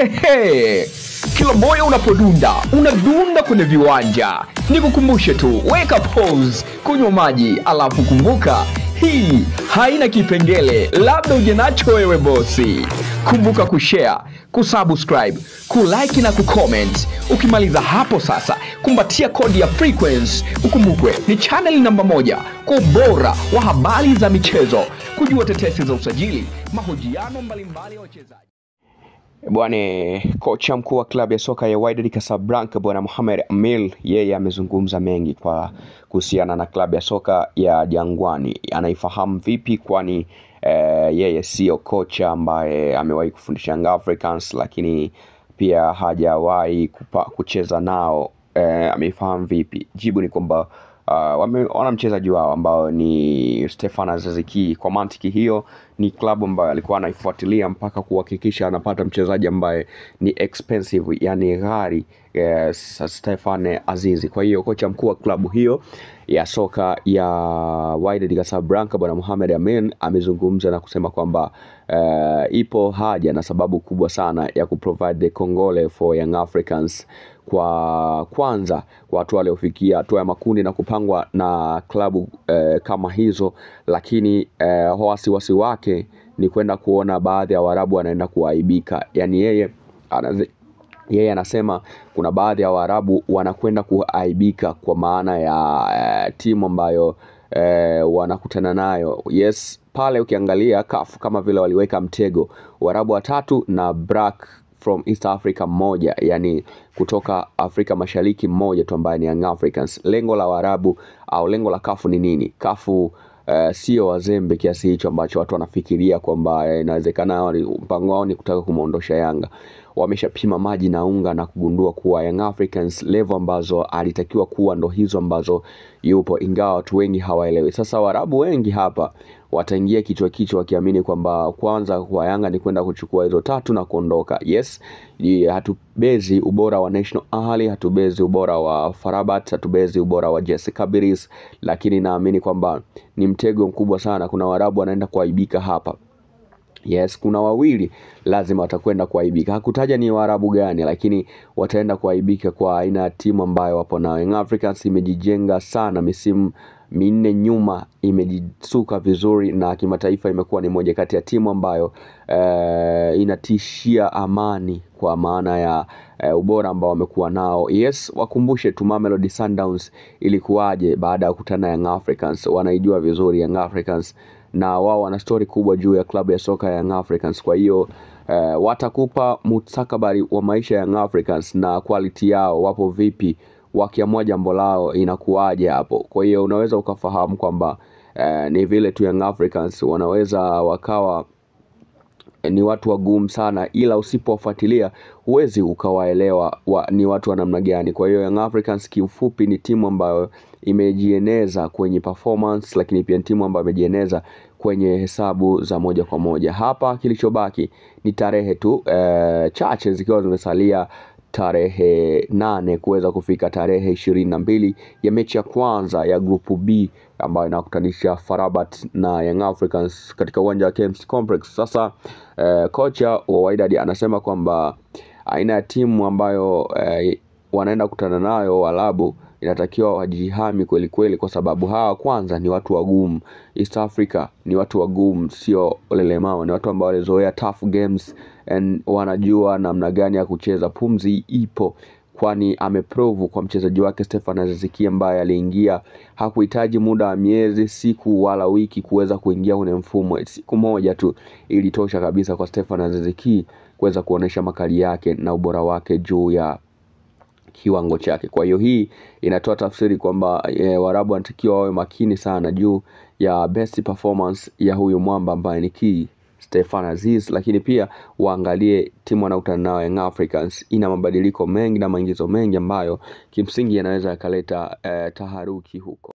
Hehe. Kila moyo unapodunda, unadunda kwenye viwanja. Nikukumbushe tu, weka pause, kunywa maji, alafu kumbuka, hii haina kipengele, labda uje nacho wewe bosi. Kumbuka kushare, kusubscribe, kulike na kucomment. Ukimaliza hapo sasa, kumbatia kodi ya frequency. Ukumbukwe, ni channel namba 1 kwa ubora wa habari za michezo, kujua tetesi za usajili, mahojiano mbalimbali ya wachezaji. Bwana kocha mkuu wa klabu ya soka ya Wydad Casablanca Bwana Mohamed Amil, yeye amezungumza mengi kwa kuhusiana na klabu ya soka ya Jangwani. Anaifahamu vipi, kwani yeye sio kocha ambaye amewahi kufundisha Young Africans, lakini pia hajawahi kucheza nao. Ameifahamu vipi? Jibu ni kwamba wana mchezaji wao ambao ni Stefan Aziz Ki. Kwa mantiki hiyo, ni klabu ambayo alikuwa anaifuatilia mpaka kuhakikisha anapata mchezaji ambaye ni expensive, yani ghali, Stefan Aziz. Kwa hiyo kocha mkuu wa klabu hiyo ya soka ya Wydad Casablanca Bwana Mohamed Amin amezungumza na kusema kwamba ipo haja na sababu kubwa sana ya kuprovide the Congole for Young Africans. Kwa kwanza, kwa watu waliofikia hatua ya makundi na kupangwa na klabu kama hizo, lakini wasiwasi wake ni kwenda kuona baadhi ya Waarabu wanaenda kuaibika. Yani yeye anasema kuna baadhi ya Waarabu wanakwenda kuaibika kwa maana ya timu ambayo wanakutana nayo. Yes, pale ukiangalia CAF kama vile waliweka mtego Waarabu 3 na Black from East Africa mmoja, yani kutoka Afrika Mashariki mmoja tu ambaye ni Young Africans. Lengo la Waarabu au lengo la CAF ni nini? CAF sio wazembe kiasi hicho ambacho watu wanafikiria kwamba inawezekana mpango wao ni kutaka kumuondosha Yanga. Wameshapima maji na unga na kugundua kuwa Young Africans level ambazo alitakiwa kuwa ndo hizo ambazo yupo, ingawa watu wengi hawaelewi. Sasa Waarabu wengi hapa wataingia kichwa wakiamini kwamba kwanza kwa Yanga ni kwenda kuchukua hizo 3 na kuondoka. Yes, hatubezi ubora wa National Ahli, hatubezi ubora wa Farabat, hatubezi ubora wa JS Kabylie, lakini naamini kwamba ni mtego mkubwa sana. Kuna Waarabu wanaenda kuaibika hapa. Yes, kuna wawili lazima watakwenda kuaibika. Hakutaja ni Waarabu gani, lakini wataenda kuaibika kwa aina ya timu ambayo wapo na. Young Africans imejijenga sana misimu 4 nyuma, imejisuka vizuri na kimataifa imekuwa ni moja kati ya timu ambayo inatishia amani kwa maana ya ubora ambao wamekuwa nao. Yes, wakumbushe tu Mamelodi Sundowns ilikuwaje baada ya kukutana Young Africans. Wanaijua vizuri Young Africans na wao wana story kubwa juu ya klabu ya soka ya Young Africans. Kwa hiyo watakupa mustakabali wa maisha ya Young Africans na quality yao wapo vipi, wakiamua jambo lao inakuwaje hapo. Kwa hiyo unaweza ukafahamu kwamba ni vile tu Young Africans wanaweza wakawa ni watu wagumu sana, ila usipowafuatilia huwezi ukawaelewa ni watu wa namna gani. Kwa hiyo Young Africans kiufupi ni timu ambayo imejieneza kwenye performance, lakini pia timu ambayo imejieneza kwenye hesabu za moja kwa moja. Hapa kilichobaki ni tarehe tu chache zikiwa zimesalia, tarehe 8 kuweza kufika tarehe 22 ya mechi ya kwanza ya grupu B ambayo inakutanisha Farabat na Young Africans katika uwanja wa KMC Complex. Sasa kocha wa Wydad anasema kwamba aina ya timu ambayo wanaenda kukutana nayo Waarabu inatakiwa wajihami kweli kweli, kwa sababu hawa kwanza ni watu wagumu. East Africa ni watu wagumu, sio lelemao, ni watu ambao walizoea tough games and wanajua namna gani ya kucheza. Pumzi ipo, kwani ameprove kwa mchezaji wake Stefan Aziz Ki ambaye aliingia, hakuhitaji muda wa miezi, siku wala wiki kuweza kuingia kwenye mfumo. Siku moja tu ilitosha kabisa kwa Stefan Aziz Ki kuweza kuonesha makali yake na ubora wake juu ya kiwango chake. Kwa hiyo hii inatoa tafsiri kwamba Waarabu wanatakiwa wawe makini sana juu ya best performance ya huyu mwamba ambaye ni Ki Stefan Aziz, lakini pia waangalie timu wanaokutana nao Young Africans ina mabadiliko mengi na maingizo mengi ambayo kimsingi yanaweza yakaleta taharuki huko.